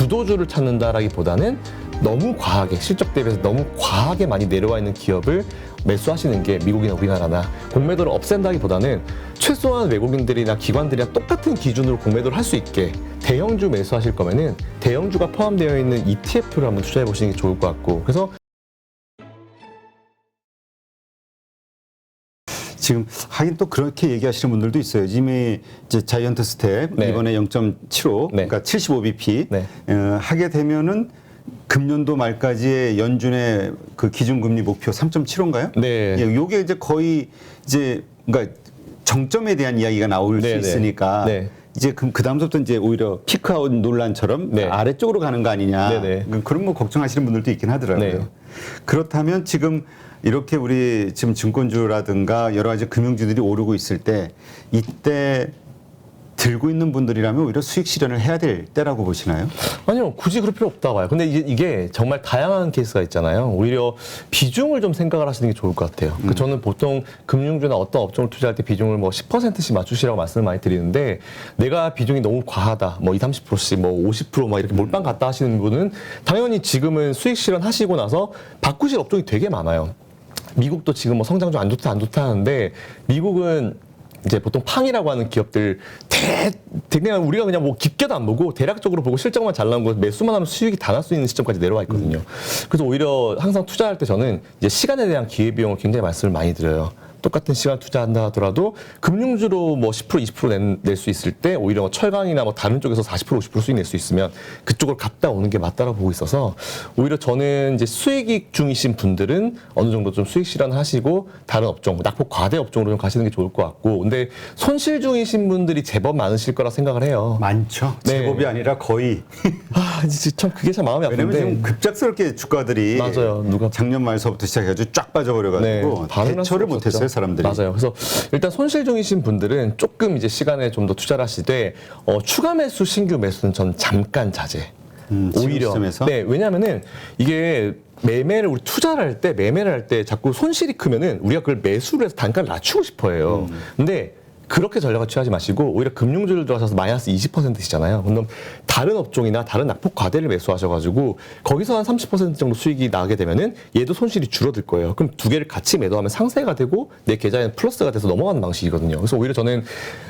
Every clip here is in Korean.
주도주를 찾는다라기보다는 너무 과하게 실적 대비해서 너무 과하게 많이 내려와 있는 기업을 매수하시는 게 미국이나 우리나라나 공매도를 없앤다기보다는 최소한 외국인들이나 기관들이랑 똑같은 기준으로 공매도를 할 수 있게 대형주 매수하실 거면은 대형주가 포함되어 있는 ETF를 한번 투자해 보시는 게 좋을 것 같고 그래서 지금 하긴 또 그렇게 얘기하시는 분들도 있어요. 이미 이제 자이언트 스텝 네. 이번에 0.75 네. 그러니까 75bp 네. 하게 되면은 금년도 말까지의 연준의 그 기준금리 목표 3.75인가요? 네. 예, 요게 이제 거의 이제 그러니까 정점에 대한 이야기가 나올 네, 수 네. 있으니까 네. 이제 그 다음부터 이제 오히려 피크아웃 논란처럼 네. 아래쪽으로 가는 거 아니냐 네, 네. 그런 거 걱정하시는 분들도 있긴 하더라고요. 네. 그렇다면 지금 이렇게 우리 지금 증권주라든가 여러 가지 금융주들이 오르고 있을 때 이때 들고 있는 분들이라면 오히려 수익 실현을 해야 될 때라고 보시나요? 아니요, 굳이 그럴 필요 없다고 봐요. 근데 이게 정말 다양한 케이스가 있잖아요. 오히려 비중을 좀 생각을 하시는 게 좋을 것 같아요. 저는 보통 금융주나 어떤 업종을 투자할 때 비중을 뭐 10%씩 맞추시라고 말씀을 많이 드리는데 내가 비중이 너무 과하다, 뭐 20, 30%씩 뭐 50% 이렇게 몰빵 갔다 하시는 분은 당연히 지금은 수익 실현하시고 나서 바꾸실 업종이 되게 많아요. 미국도 지금 뭐 성장 좀 안 좋다 하는데 미국은 이제 보통 팡이라고 하는 기업들 그냥 우리가 그냥 뭐 깊게도 안 보고 대략적으로 보고 실적만 잘 나온 거 매수만 하면 수익이 다 날 수 있는 시점까지 내려와 있거든요. 그래서 오히려 항상 투자할 때 저는 이제 시간에 대한 기회비용을 굉장히 말씀을 많이 드려요. 똑같은 시간 투자한다 하더라도 금융주로 뭐 10% 20% 낼 수 있을 때 오히려 철강이나 뭐 다른 쪽에서 40% 50% 수익 낼 수 있으면 그쪽으로 갔다 오는 게 맞다라고 보고 있어서 오히려 저는 이제 수익이 중이신 분들은 어느 정도 좀 수익 실현을 하시고 다른 업종, 낙폭 과대 업종으로 좀 가시는 게 좋을 것 같고 근데 손실 중이신 분들이 제법 많으실 거라 생각을 해요. 많죠. 네. 제법이 아니라 거의. 아, 진짜 참 그게 참 마음이 아픈데. 왜냐면 지금 급작스럽게 주가들이 맞아요. 작년 말서부터 시작해가지고 쫙 빠져버려가지고 대처를 못했어요 사람들이. 맞아요. 그래서 일단 손실 중이신 분들은 조금 이제 시간에 좀 더 투자를 하시되 추가 매수, 신규 매수는 전 잠깐 자제. 오히려 시점에서? 네, 왜냐하면은 이게 매매를 우리 투자를 할 때 매매를 할 때 자꾸 손실이 크면은 우리가 그걸 매수를 해서 단가를 낮추고 싶어해요. 근데 그렇게 전략을 취하지 마시고 오히려 금융주를 들어가셔서 마이너스 20%시잖아요. 그럼 다른 업종이나 다른 낙폭 과대를 매수하셔가지고 거기서 한 30% 정도 수익이 나게 되면은 얘도 손실이 줄어들 거예요. 그럼 두 개를 같이 매도하면 상세가 되고 내 계좌에는 플러스가 돼서 넘어가는 방식이거든요. 그래서 오히려 저는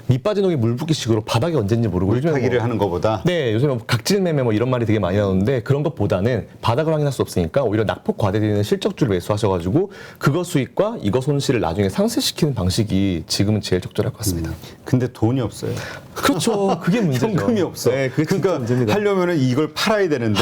밑 빠진 독이 물 붓기식으로 바닥이 언제인지 모르고 물타기를 하는 것보다 네, 요즘에 뭐 각질 매매 뭐 이런 말이 되게 많이 나오는데 그런 것보다는 바닥을 확인할 수 없으니까 오히려 낙폭 과대되는 실적주를 매수하셔가지고 그거 수익과 이거 손실을 나중에 상쇄시키는 방식이 지금은 제일 적절할 것 같습니다. 근데 돈이 없어요. 그렇죠. 그게 문제죠. 현금이 없어. 네, 그게 진짜 그러니까 문제입니다. 하려면은 이걸 팔아야 되는데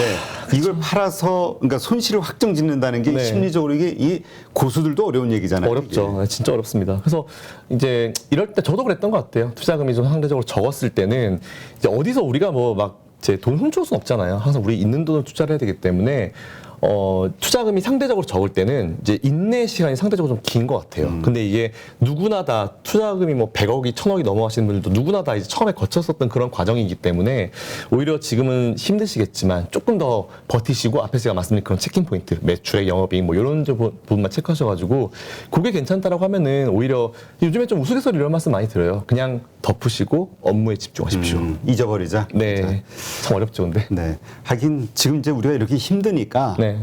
이걸 팔아서 그러니까 손실을 확정 짓는다는 게 네. 심리적으로 이게 이 고수들도 어려운 얘기잖아요. 어렵죠. 이게. 진짜 어렵습니다. 그래서 이제 이럴 때 저도 그랬던 것 같아요. 투자금이 좀 상대적으로 적었을 때는 이제 어디서 우리가 뭐 막 제 돈 훔쳐올 수는 없잖아요. 항상 우리 있는 돈을 투자를 해야 되기 때문에 투자금이 상대적으로 적을 때는 이제 인내 시간이 상대적으로 좀 긴 것 같아요. 근데 이게 누구나 다 투자금이 뭐 100억이 1000억이 넘어가시는 분들도 누구나 다 이제 처음에 거쳤었던 그런 과정이기 때문에 오히려 지금은 힘드시겠지만 조금 더 버티시고 앞에서 제가 말씀드린 그런 체킹 포인트, 매출액, 영업이익 뭐 이런 부분만 체크하셔가지고 그게 괜찮다라고 하면은 오히려 요즘에 좀 우스갯소리 이런 말씀 많이 들어요. 그냥 덮으시고 업무에 집중하십시오. 잊어버리자. 네, 참 어렵죠, 근데. 네. 하긴 지금 이제 우리가 이렇게 힘드니까 네,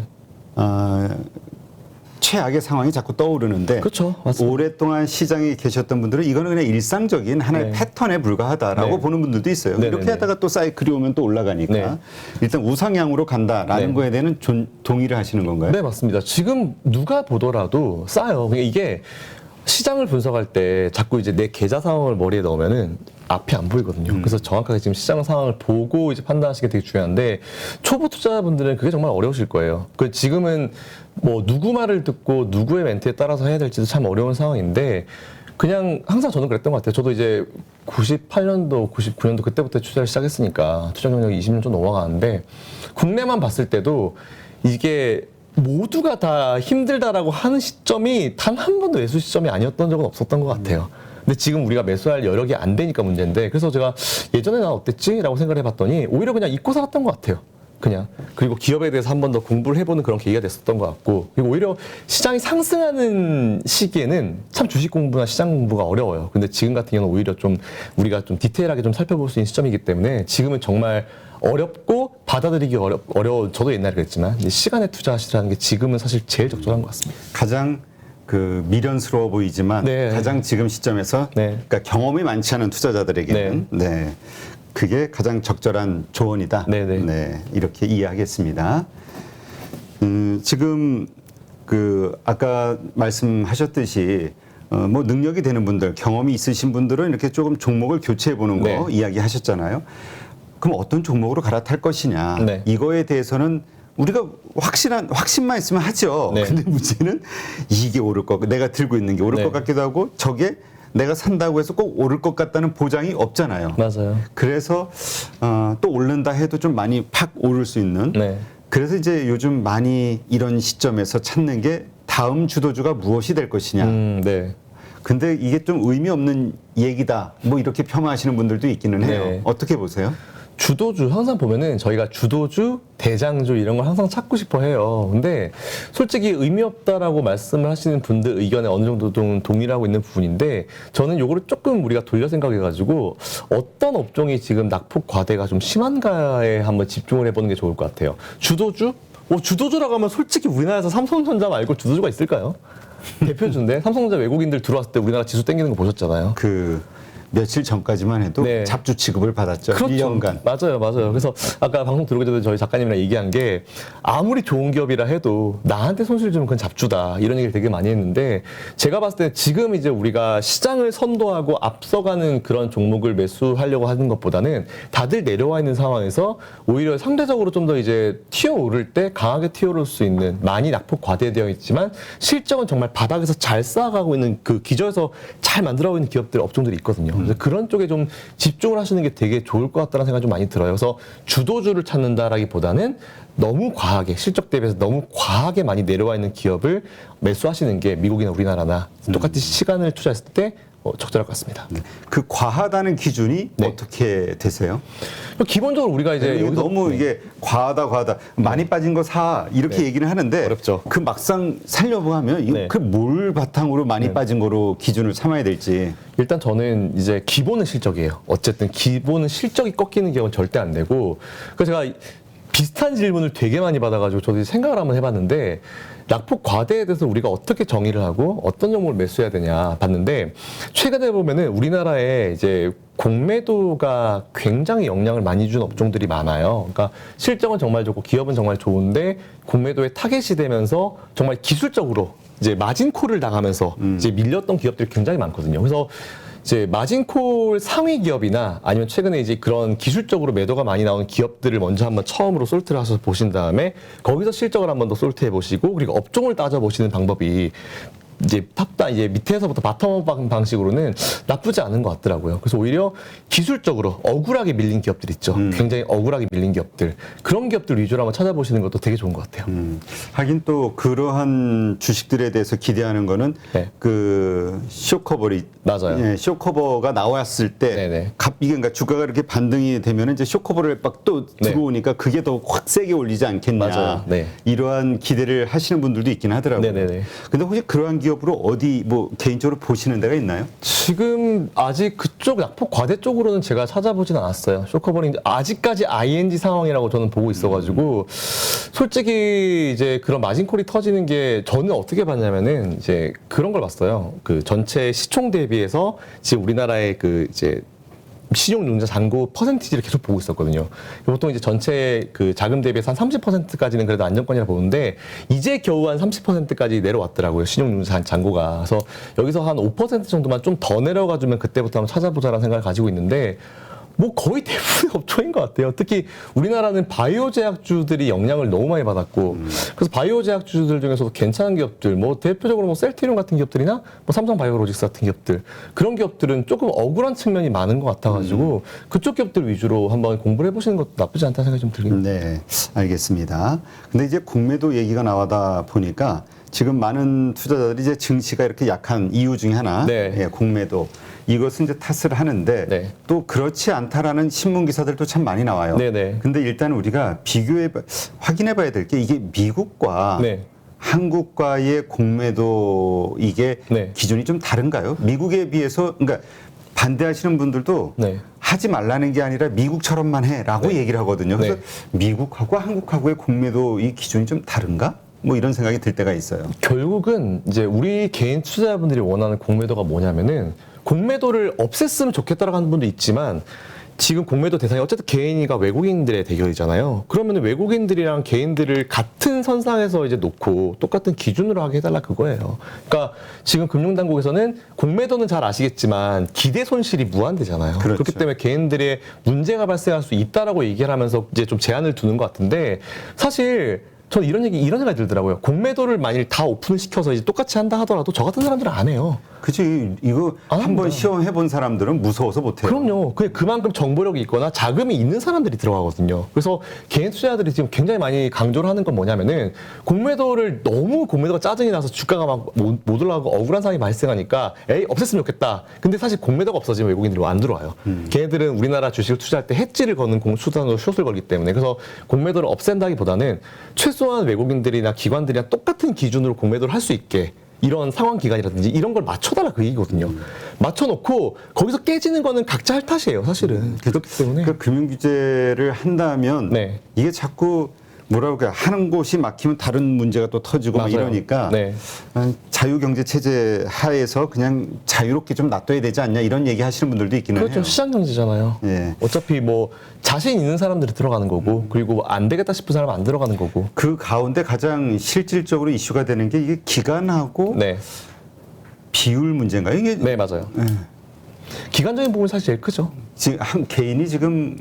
최악의 상황이 자꾸 떠오르는데 그렇죠, 맞습니다. 오랫동안 시장에 계셨던 분들은 이거는 그냥 일상적인 하나의 네. 패턴에 불과하다라고 네. 보는 분들도 있어요. 네, 이렇게 네, 하다가 또 사이클이 오면 또 올라가니까 네. 일단 우상향으로 간다라는 네. 거에 대해서는 동의를 하시는 건가요? 네, 맞습니다. 지금 누가 보더라도 싸요. 그러니까 이게 시장을 분석할 때 자꾸 이제 내 계좌 상황을 머리에 넣으면은 앞이 안 보이거든요. 그래서 정확하게 지금 시장 상황을 보고 이제 판단하시는 게 되게 중요한데 초보 투자자분들은 그게 정말 어려우실 거예요. 그 지금은 뭐 누구 말을 듣고 누구의 멘트에 따라서 해야 될지도 참 어려운 상황인데 그냥 항상 저는 그랬던 것 같아요. 저도 이제 98년도, 99년도 그때부터 투자를 시작했으니까 투자 경력이 20년 좀 넘어가는데 국내만 봤을 때도 이게 모두가 다 힘들다라고 하는 시점이 단 한 번도 매수 시점이 아니었던 적은 없었던 것 같아요. 근데 지금 우리가 매수할 여력이 안 되니까 문제인데 그래서 제가 예전에 난 어땠지? 라고 생각을 해봤더니 오히려 그냥 잊고 살았던 것 같아요. 그냥. 그리고 기업에 대해서 한 번 더 공부를 해보는 그런 계기가 됐었던 것 같고 그리고 오히려 시장이 상승하는 시기에는 참 주식 공부나 시장 공부가 어려워요. 근데 지금 같은 경우는 오히려 좀 우리가 좀 디테일하게 좀 살펴볼 수 있는 시점이기 때문에 지금은 정말 어렵고 받아들이기 어려워. 저도 옛날에 그랬지만 이제 시간에 투자하시라는 게 지금은 사실 제일 적절한 것 같습니다. 가장 그 미련스러워 보이지만 네. 가장 지금 시점에서 네. 그러니까 경험이 많지 않은 투자자들에게는 네. 그게 가장 적절한 조언이다. 네, 네. 네, 이렇게 이해하겠습니다. 지금 그 아까 말씀하셨듯이 뭐 능력이 되는 분들, 경험이 있으신 분들은 이렇게 조금 종목을 교체해 보는 거 네. 이야기하셨잖아요. 그럼 어떤 종목으로 갈아탈 것이냐? 네. 이거에 대해서는 우리가 확신만 있으면 하죠. 네. 근데 문제는 이게 오를 것, 내가 들고 있는 게 오를 네. 것 같기도 하고 저게 내가 산다고 해서 꼭 오를 것 같다는 보장이 없잖아요. 맞아요. 그래서 또 오른다 해도 좀 많이 팍 오를 수 있는. 네. 그래서 이제 요즘 많이 이런 시점에서 찾는 게 다음 주도주가 무엇이 될 것이냐. 네. 근데 이게 좀 의미 없는 얘기다. 뭐 이렇게 폄하하시는 분들도 있기는 해요. 네. 어떻게 보세요? 주도주 항상 보면은 저희가 주도주, 대장주 이런 걸 항상 찾고 싶어 해요. 근데 솔직히 의미 없다라고 말씀을 하시는 분들 의견에 어느 정도 동일하고 있는 부분인데 저는 요거를 조금 우리가 돌려 생각해가지고 어떤 업종이 지금 낙폭 과대가 좀 심한가에 한번 집중을 해보는 게 좋을 것 같아요. 주도주? 주도주라고 하면 솔직히 우리나라에서 삼성전자 말고 주도주가 있을까요? 대표주인데 삼성전자 외국인들 들어왔을 때 우리나라 지수 땡기는 거 보셨잖아요. 그 며칠 전까지만 해도 네. 잡주 취급을 받았죠. 1년간. 맞아요. 그래서 아까 방송 들어오기 전에 저희 작가님이랑 얘기한 게 아무리 좋은 기업이라 해도 나한테 손실 주면 그건 잡주다. 이런 얘기를 되게 많이 했는데 제가 봤을 때 지금 이제 우리가 시장을 선도하고 앞서가는 그런 종목을 매수하려고 하는 것보다는 다들 내려와 있는 상황에서 오히려 상대적으로 좀 더 이제 튀어오를 때 강하게 튀어오를 수 있는 많이 낙폭 과대되어 있지만 실적은 정말 바닥에서 잘 쌓아가고 있는 그 기저에서 잘 만들어가고 있는 기업들, 업종들이 있거든요. 그래서 그런 쪽에 좀 집중을 하시는 게 되게 좋을 것 같다는 생각이 좀 많이 들어요. 그래서 주도주를 찾는다라기보다는 너무 과하게 실적 대비해서 너무 과하게 많이 내려와 있는 기업을 매수하시는 게 미국이나 우리나라나 똑같이 시간을 투자했을 때 적절할 것 같습니다. 네. 그 과하다는 기준이 네. 어떻게 되세요? 기본적으로 우리가 이제 이게 여기서 너무 이게 과하다 많이 빠진 거 사 이렇게 얘기는 하는데 어렵죠. 그 막상 살려고 하면 이거 네. 그 뭘 바탕으로 많이 빠진 거로 기준을 삼아야 될지. 일단 저는 이제 기본은 실적이에요. 어쨌든 기본은 실적이 꺾이는 경우는 절대 안 되고 그래서 제가 비슷한 질문을 되게 많이 받아가지고 저도 생각을 한번 해봤는데 낙폭 과대에 대해서 우리가 어떻게 정의를 하고 어떤 종목을 매수해야 되냐 봤는데 최근에 보면은 우리나라에 이제 공매도가 굉장히 영향을 많이 준 업종들이 많아요. 그러니까 실적은 정말 좋고 기업은 정말 좋은데 공매도에 타겟이 되면서 정말 기술적으로 이제 마진콜을 당하면서 이제 밀렸던 기업들이 굉장히 많거든요. 그래서 이제 마진콜 상위 기업이나 아니면 최근에 이제 그런 기술적으로 매도가 많이 나오는 기업들을 먼저 한번 처음으로 솔트를 하셔서 보신 다음에 거기서 실적을 한번 더 솔트해 보시고 그리고 업종을 따져 보시는 방법이 이제 이제 밑에서부터 바텀업 방식으로는 나쁘지 않은 것 같더라고요. 그래서 오히려 기술적으로 억울하게 밀린 기업들 있죠. 굉장히 억울하게 밀린 기업들. 그런 기업들 위주로 한번 찾아보시는 것도 되게 좋은 것 같아요. 하긴 또 그러한 주식들에 대해서 기대하는 거는 네. 그 쇼커버리 맞아요. 예, 쇼커버가 나왔을 때 네네. 이게 그러니까 주가가 이렇게 반등이 되면 이제 쇼커버를 막 또 네. 들어오니까 그게 더 확 세게 올리지 않겠냐. 맞아요. 네. 이러한 기대를 하시는 분들도 있긴 하더라고요. 네네네. 근데 혹시 그러한 기업으로 어디 뭐 개인적으로 보시는 데가 있나요? 지금 아직 그쪽 낙폭 과대 쪽으로는 제가 찾아보진 않았어요. 쇼커버링 아직까지 ING 상황이라고 저는 보고 있어가지고 솔직히 이제 그런 마진콜이 터지는 게 저는 어떻게 봤냐면은 이제 그런 걸 봤어요. 그 전체 시총 대비해서 지금 우리나라의 그 이제 신용융자 잔고 퍼센티지를 계속 보고 있었거든요. 보통 이제 전체 그 자금 대비해서 한 30%까지는 그래도 안정권이라 보는데 이제 겨우 한 30%까지 내려왔더라고요. 신용융자 잔고가. 그래서 여기서 한 5% 정도만 좀 더 내려가주면 그때부터 한번 찾아보자라는 생각을 가지고 있는데 뭐 거의 대부분의 업종인 것 같아요. 특히 우리나라는 바이오 제약주들이 영향을 너무 많이 받았고 그래서 바이오 제약주들 중에서도 괜찮은 기업들 뭐 대표적으로 뭐 셀티리온 같은 기업들이나 뭐 삼성 바이오로직스 같은 기업들 그런 기업들은 조금 억울한 측면이 많은 것 같아가지고 그쪽 기업들 위주로 한번 공부를 해보시는 것도 나쁘지 않다는 생각이 좀 들긴 합니다. 네, 알겠습니다. 근데 이제 공매도 얘기가 나와다 보니까 지금 많은 투자자들이 이제 증시가 이렇게 약한 이유 중에 하나, 네. 예, 공매도. 이것은 이제 탓을 하는데 네. 또 그렇지 않다라는 신문 기사들도 참 많이 나와요. 네네. 근데 일단 우리가 확인해 봐야 될 게 이게 미국과 네. 한국과의 공매도 이게 네. 기준이 좀 다른가요? 미국에 비해서 그러니까 반대하시는 분들도 네. 하지 말라는 게 아니라 미국처럼만 해라고 네. 얘기를 하거든요. 그래서 네. 미국하고 한국하고의 공매도 이 기준이 좀 다른가? 뭐 이런 생각이 들 때가 있어요. 결국은 이제 우리 개인 투자자분들이 원하는 공매도가 뭐냐면은 공매도를 없앴으면 좋겠다라고 하는 분도 있지만 지금 공매도 대상이 어쨌든 개인과 외국인들의 대결이잖아요. 그러면 외국인들이랑 개인들을 같은 선상에서 이제 놓고 똑같은 기준으로 하게 해달라 그거예요. 그러니까 지금 금융당국에서는 공매도는 잘 아시겠지만 기대 손실이 무한대잖아요. 그렇죠. 그렇기 때문에 개인들의 문제가 발생할 수 있다라고 얘기를 하면서 이제 좀 제한을 두는 것 같은데 사실 저는 이런 생각이 들더라고요. 공매도를 만일 다 오픈을 시켜서 이제 똑같이 한다 하더라도 저 같은 사람들은 안 해요. 그치. 이거 안 한번 합니다. 시험해 본 사람들은 무서워서 못 해요. 그럼요. 그만큼 정보력이 있거나 자금이 있는 사람들이 들어가거든요. 그래서 개인 투자자들이 지금 굉장히 많이 강조를 하는 건 뭐냐면은 공매도가 짜증이 나서 주가가 막 못 올라가고 억울한 상황이 발생하니까 없앴으면 좋겠다. 근데 사실 공매도가 없어지면 외국인들이 안 들어와요. 걔네들은 우리나라 주식을 투자할 때 해지를 거는 수단으로 숏을 걸기 때문에 그래서 공매도를 없앤다기보다는 최소한 외국인들이나 기관들이랑 똑같은 기준으로 공매도를 할 수 있게 이런 상황 기간이라든지 이런 걸 맞춰달라 그 얘기거든요. 맞춰놓고 거기서 깨지는 거는 각자 할 탓이에요, 사실은. 그렇기 때문에. 그 금융 규제를 한다면 네. 이게 자꾸 뭐라고 할까 하는 곳이 막히면 다른 문제가 또 터지고 막 맞아요. 이러니까 네. 자유 경제 체제 하에서 그냥 자유롭게 좀 놔둬야 되지 않냐 이런 얘기 하시는 분들도 있기는 그렇죠. 해요. 시장 경제잖아요. 예. 어차피 뭐 자신 있는 사람들이 들어가는 거고 그리고 안 되겠다 싶은 사람은 안 들어가는 거고. 그 가운데 가장 실질적으로 이슈가 되는 게 이게 기간하고 네. 비율 문제인가요? 이게 네, 맞아요. 기간적인 부분이 사실 제일 크죠. 지금 한 개인이 지금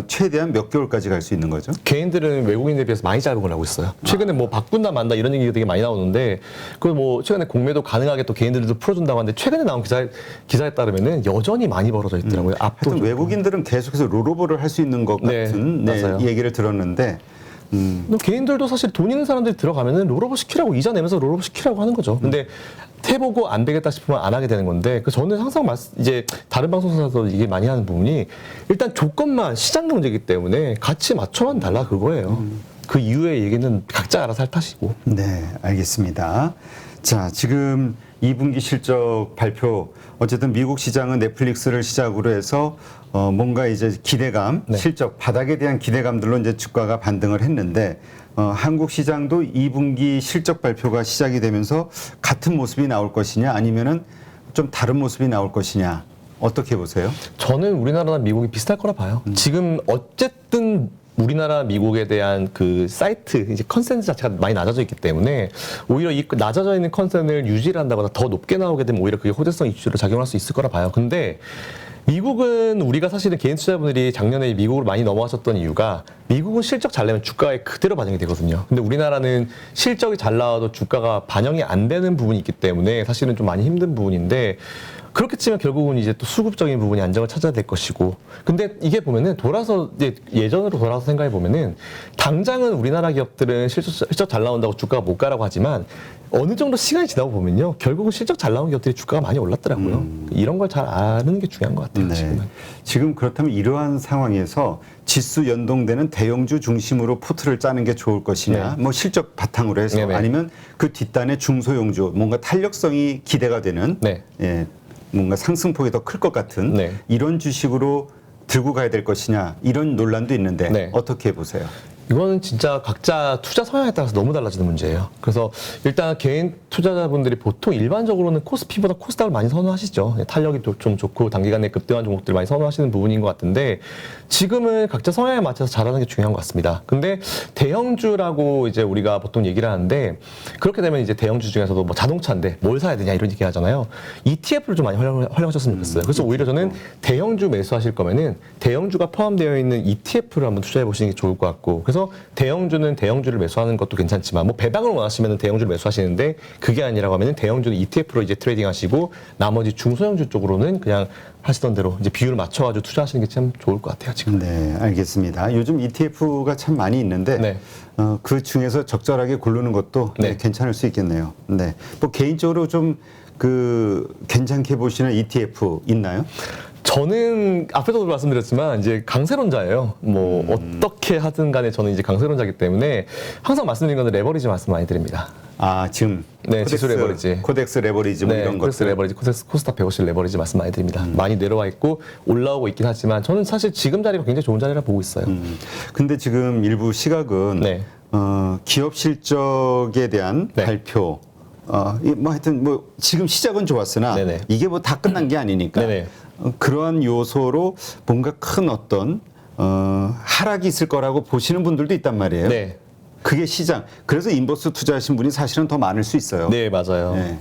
최대한 몇 개월까지 갈 수 있는 거죠? 개인들은 외국인들에 비해서 많이 짧은 걸 하고 있어요. 최근에 뭐 바꾼다 만다 이런 얘기가 되게 많이 나오는데 그 뭐 최근에 공매도 가능하게 또 개인들도 풀어준다고 하는데 최근에 나온 기사에 따르면은 여전히 많이 벌어져 있더라고요. 하여튼 압도적으로. 외국인들은 계속해서 롤오버를 할 수 있는 것 네, 같은 맞아요. 얘기를 들었는데 또 개인들도 사실 돈 있는 사람들이 들어가면은 롤오버 시키라고 이자 내면서 롤오버 시키라고 하는 거죠. 근데 해보고 안 되겠다 싶으면 안 하게 되는 건데 저는 항상 이제 다른 방송사에서 이게 많이 하는 부분이 일단 조건만 시장 경제이기 때문에 같이 맞춰만 달라 그거예요. 그 이후의 얘기는 각자 알아서 할 탓이고. 네, 알겠습니다. 자, 지금 2분기 실적 발표 어쨌든 미국 시장은 넷플릭스를 시작으로 해서 뭔가 이제 기대감, 네. 실적 바닥에 대한 기대감들로 이제 주가가 반등을 했는데 한국 시장도 2분기 실적 발표가 시작이 되면서 같은 모습이 나올 것이냐 아니면은 좀 다른 모습이 나올 것이냐 어떻게 보세요? 저는 우리나라나 미국이 비슷할 거라 봐요. 지금 어쨌든 우리나라 미국에 대한 그 사이트 이제 컨센스 자체가 많이 낮아져 있기 때문에 오히려 이 낮아져 있는 컨센을 유지를 한다거나 더 높게 나오게 되면 오히려 그게 호재성 이슈로 작용할 수 있을 거라 봐요. 근데 미국은 우리가 사실은 개인 투자자분들이 작년에 미국으로 많이 넘어가셨던 이유가 미국은 실적 잘 내면 주가에 그대로 반영이 되거든요. 근데 우리나라는 실적이 잘 나와도 주가가 반영이 안 되는 부분이 있기 때문에 사실은 좀 많이 힘든 부분인데 그렇겠지만 결국은 이제 또 수급적인 부분이 안정을 찾아야 될 것이고. 근데 이게 보면은 이제 예전으로 돌아서 생각해 보면은 당장은 우리나라 기업들은 실적 잘 나온다고 주가가 못 가라고 하지만 어느 정도 시간이 지나고 보면요. 결국은 실적 잘 나온 기업들이 주가가 많이 올랐더라고요. 이런 걸 잘 아는 게 중요한 것 같아요. 지금은. 지금 그렇다면 이러한 상황에서 지수 연동되는 대형주 중심으로 포트를 짜는 게 좋을 것이냐, 뭐 실적 바탕으로 해서 네네. 아니면 그 뒷단에 중소형주 뭔가 탄력성이 기대가 되는 네. 예, 뭔가 상승폭이 더 클 것 같은 네. 이런 주식으로 들고 가야 될 것이냐 이런 논란도 있는데 네. 어떻게 보세요? 이거는 진짜 각자 투자 성향에 따라서 너무 달라지는 문제예요. 그래서 일단 개인 투자자분들이 보통 일반적으로는 코스피보다 코스닥을 많이 선호하시죠. 탄력이 좀 좋고 단기간에 급등한 종목들을 많이 선호하시는 부분인 것 같은데 지금은 각자 성향에 맞춰서 잘하는 게 중요한 것 같습니다. 근데 대형주라고 이제 우리가 보통 얘기를 하는데 그렇게 되면 이제 대형주 중에서도 뭐 자동차인데 뭘 사야 되냐 이런 얘기 하잖아요. ETF를 좀 많이 활용하셨으면 좋겠어요. 그래서 오히려 저는 대형주 매수하실 거면은 대형주가 포함되어 있는 ETF를 한번 투자해 보시는 게 좋을 것 같고 그래서 대형주는 대형주를 매수하는 것도 괜찮지만 뭐 배당을 원하시면 대형주를 매수하시는데 그게 아니라고 하면 대형주는 ETF로 이제 트레이딩 하시고 나머지 중소형주 쪽으로는 그냥 하시던 대로 이제 비율을 맞춰가지고 투자하시는 게 참 좋을 것 같아요 지금. 네, 알겠습니다. 요즘 ETF가 참 많이 있는데 네. 그 중에서 적절하게 고르는 것도 네. 괜찮을 수 있겠네요. 네, 뭐 개인적으로 좀 괜찮게 보시는 ETF 있나요? 저는 앞에서도 말씀드렸지만 이제 강세론자예요. 뭐 어떻게 하든 간에 저는 이제 강세론자이기 때문에 항상 말씀드린 건데 레버리지 말씀 많이 드립니다. 아, 지금 네, 지수 레버리지. 코덱스 레버리지 뭐 네, 이런 코덱스 것들. 레버리지, 코스닥 150 레버리지 말씀 많이 드립니다. 많이 내려와 있고 올라오고 있긴 하지만 저는 사실 지금 자리가 굉장히 좋은 자리라 보고 있어요. 근데 지금 일부 시각은 네. 기업 실적에 대한 네. 발표 뭐 하여튼 뭐 지금 시작은 좋았으나 네네. 이게 뭐 다 끝난 게 아니니까 네네. 그러한 요소로 뭔가 큰 어떤 하락이 있을 거라고 보시는 분들도 있단 말이에요. 네. 그게 시장. 그래서 인버스 투자하신 분이 사실은 더 많을 수 있어요. 네, 맞아요. 네.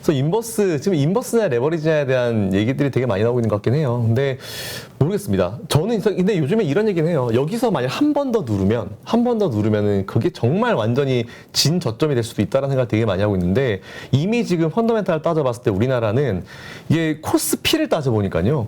그래서 지금 인버스나 레버리지에 대한 얘기들이 되게 많이 나오고 있는 것 같긴 해요. 근데 모르겠습니다. 저는 근데 요즘에 이런 얘기는 해요. 여기서 만약 한 번 더 누르면은 그게 정말 완전히 진 저점이 될 수도 있다는 생각을 되게 많이 하고 있는데 이미 지금 펀더멘탈을 따져봤을 때 우리나라는 이게 코스피를 따져보니까요.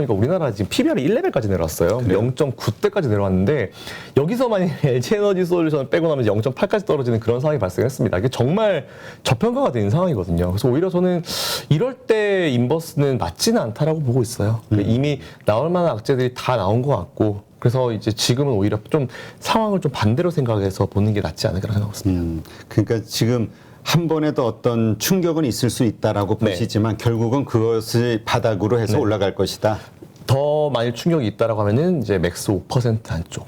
우리나라 지금 PBR이 1레벨까지 내려왔어요. 0.9대까지 내려왔는데 여기서 만약 LG에너지 솔루션을 빼고 나면 0.8까지 떨어지는 그런 상황이 발생했습니다. 이게 정말 저평가가 된 상황이거든요. 그래서 오히려 저는 이럴 때 인버스는 맞지는 않다라고 보고 있어요. 이미 나올 만한 악재들이 다 나온 것 같고 그래서 이제 지금은 오히려 좀 상황을 좀 반대로 생각해서 보는 게 낫지 않을까 생각하고 있습니다. 그러니까 지금 한 번에 더 어떤 충격은 있을 수 있다라고 네. 보시지만 결국은 그것을 바닥으로 해서 네. 올라갈 것이다. 더 만일 충격이 있다라고 하면은 이제 맥스 5% 안쪽.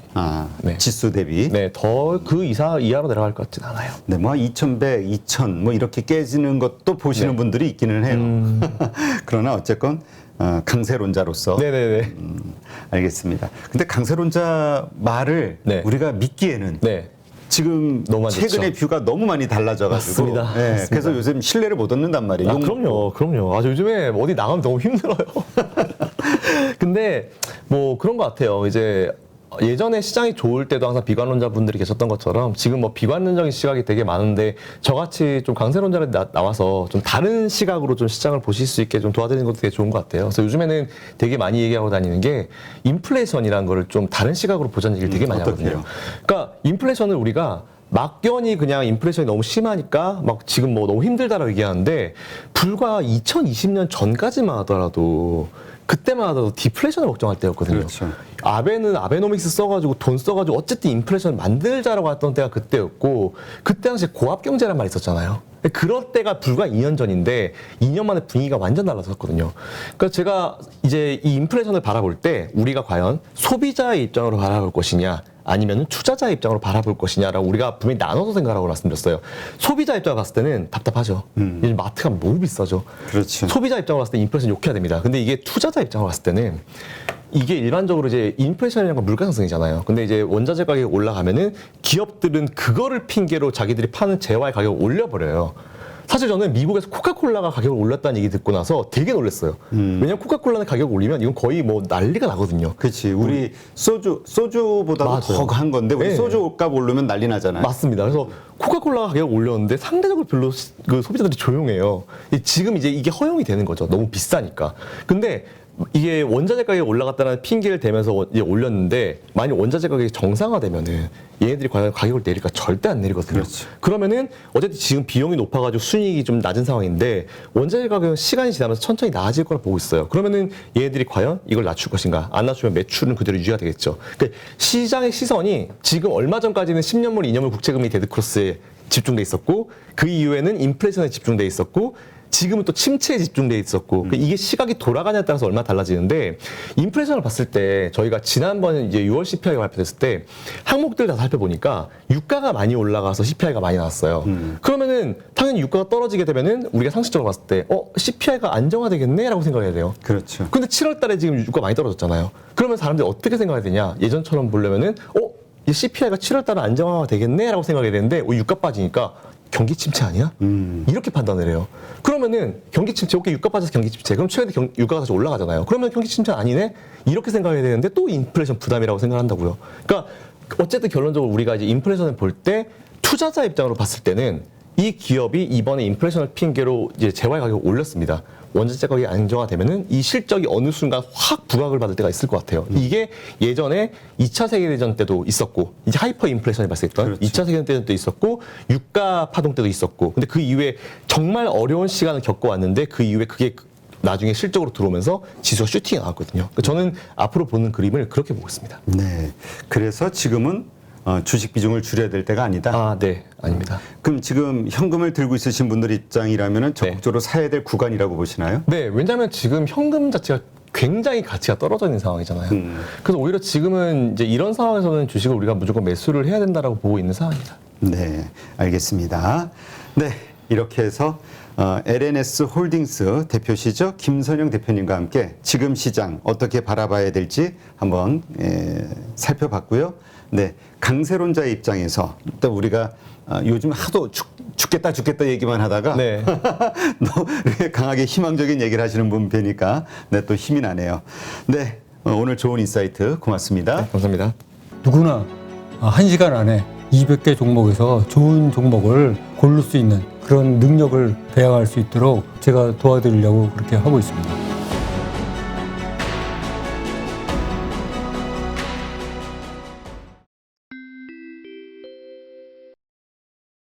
네. 지수 대비. 네, 더 그 이하로 내려갈 것 같진 않아요. 네, 뭐 2,100, 2,000 뭐 이렇게 깨지는 것도 보시는 네. 분들이 있기는 해요. 그러나 어쨌건 강세론자로서 네네네. 알겠습니다. 근데 강세론자 말을 네. 우리가 믿기에는 네. 지금 너무 안 최근의 좋죠. 뷰가 너무 많이 달라져가지고 맞습니다. 네, 맞습니다. 그래서 요즘 신뢰를 못 얻는단 말이에요. 아, 그럼요. 아, 요즘에 어디 나가면 너무 힘들어요. 근데 뭐 그런 것 같아요. 이제 예전에 시장이 좋을 때도 항상 비관론자 분들이 계셨던 것처럼 지금 뭐 비관론적인 시각이 되게 많은데 저같이 좀 강세론자를 나와서 좀 다른 시각으로 좀 시장을 보실 수 있게 좀 도와드리는 것도 되게 좋은 것 같아요. 그래서 요즘에는 되게 많이 얘기하고 다니는 게 인플레이션이라는 거를 좀 다른 시각으로 보자는 얘기를 되게 많이 어떻게요? 하거든요. 그러니까 인플레이션을 우리가 막연히 그냥 인플레이션이 너무 심하니까 막 지금 뭐 너무 힘들다라고 얘기하는데 불과 2020년 전까지만 하더라도 그때만 하더라도 디플레이션을 걱정할 때였거든요. 그렇죠. 아베노믹스 써가지고 돈 써가지고 어쨌든 인플레이션 만들자라고 했던 때가 그때였고 그때 당시에 고압 경제란 말이 있었잖아요. 그럴 때가 불과 2년 전인데 2년 만에 분위기가 완전 달라졌거든요. 그러니까 제가 이제 이 인플레이션을 바라볼 때 우리가 과연 소비자의 입장으로 바라볼 것이냐 아니면 투자자의 입장으로 바라볼 것이냐라고 우리가 분명히 나눠서 생각하라고 말씀드렸어요. 소비자 입장으로 봤을 때는 답답하죠. 요즘 마트가 너무 비싸죠. 그렇죠. 소비자 입장으로 봤을 때 인플레이션 욕해야 됩니다. 근데 이게 투자자 입장으로 봤을 때는 이게 일반적으로 이제 인플레이션이라는 건 물가 상승이잖아요. 근데 이제 원자재 가격이 올라가면은 기업들은 그거를 핑계로 자기들이 파는 재화의 가격을 올려버려요. 사실 저는 미국에서 코카콜라가 가격을 올렸다는 얘기 듣고 나서 되게 놀랐어요. 왜냐면 코카콜라는 가격을 올리면 이건 거의 뭐 난리가 나거든요. 그렇지. 우리 소주보다도 맞아요. 더 한 건데 우리 네. 소주 값 오르면 난리 나잖아요. 맞습니다. 그래서 코카콜라가 가격을 올렸는데 상대적으로 별로 그 소비자들이 조용해요. 지금 이제 이게 허용이 되는 거죠. 너무 비싸니까. 근데 이게 원자재 가격이 올라갔다는 핑계를 대면서 이제 올렸는데 만약 원자재 가격이 정상화되면은 얘네들이 과연 가격을 내릴까? 절대 안 내리거든요. 그렇죠. 그러면은 어쨌든 지금 비용이 높아가지고 순이익이 좀 낮은 상황인데 원자재 가격은 시간이 지나면서 천천히 나아질 거라 보고 있어요. 그러면은 얘네들이 과연 이걸 낮출 것인가? 안 낮추면 매출은 그대로 유지가 되겠죠. 그러니까 시장의 시선이 지금 얼마 전까지는 10년물, 2년물 국채금리 데드크로스에 집중돼 있었고 그 이후에는 인플레이션에 집중돼 있었고 지금은 또 침체에 집중돼 있었고 그러니까 이게 시각이 돌아가냐에 따라서 얼마나 달라지는데 인플레이션을 봤을 때 저희가 지난번 이제 6월 CPI가 발표됐을 때 항목들 다 살펴보니까 유가가 많이 올라가서 CPI가 많이 나왔어요. 그러면은 당연히 유가가 떨어지게 되면은 우리가 상식적으로 봤을 때 CPI가 안정화되겠네라고 생각해야 돼요. 그렇죠. 근데 7월 달에 지금 유가 많이 떨어졌잖아요. 그러면 사람들이 어떻게 생각해야 되냐? 예전처럼 보려면은 이 CPI가 7월 달에 안정화가 되겠네라고 생각해야 되는데 유가 빠지니까 경기 침체 아니야? 이렇게 판단을 해요. 그러면은 경기 침체, 오케이, 유가 빠져서 경기 침체. 그럼 최근에 유가가 다시 올라가잖아요. 그러면 경기 침체 아니네? 이렇게 생각해야 되는데 또 인플레이션 부담이라고 생각한다고요. 그러니까 어쨌든 결론적으로 우리가 이제 인플레이션을 볼 때 투자자 입장으로 봤을 때는 이 기업이 이번에 인플레이션을 핑계로 이제 재화의 가격을 올렸습니다. 원자재 가격이 안정화되면은 이 실적이 어느 순간 확 부각을 받을 때가 있을 것 같아요. 이게 예전에 2차 세계대전 때도 있었고, 이제 하이퍼 인플레이션이 발생했던 그렇죠. 2차 세계대전 때도 있었고, 유가 파동 때도 있었고, 근데 그 이후에 정말 어려운 시간을 겪어왔는데 그 이후에 그게 나중에 실적으로 들어오면서 지수가 슈팅이 나왔거든요. 그러니까 저는 앞으로 보는 그림을 그렇게 보고 있습니다. 네. 그래서 지금은 주식 비중을 줄여야 될 때가 아니다. 아, 네, 아닙니다. 그럼 지금 현금을 들고 있으신 분들 입장이라면 적극적으로 사야 될 구간이라고 보시나요? 네, 왜냐하면 지금 현금 자체가 굉장히 가치가 떨어져 있는 상황이잖아요. 그래서 오히려 지금은 이제 이런 상황에서는 주식을 우리가 무조건 매수를 해야 된다라고 보고 있는 상황입니다. 네, 알겠습니다. 네, 이렇게 해서 LNS 홀딩스 대표시죠 김선영 대표님과 함께 지금 시장 어떻게 바라봐야 될지 한번 살펴봤고요. 네, 강세론자의 입장에서 또 우리가 요즘 하도 죽겠다 얘기만 하다가 네. 너 이렇게 강하게 희망적인 얘기를 하시는 분 뵈니까 네, 또 힘이 나네요. 네, 오늘 좋은 인사이트 고맙습니다. 네, 감사합니다. 누구나 1시간 안에 200개 종목에서 좋은 종목을 고를 수 있는 그런 능력을 배양할 수 있도록 제가 도와드리려고 그렇게 하고 있습니다.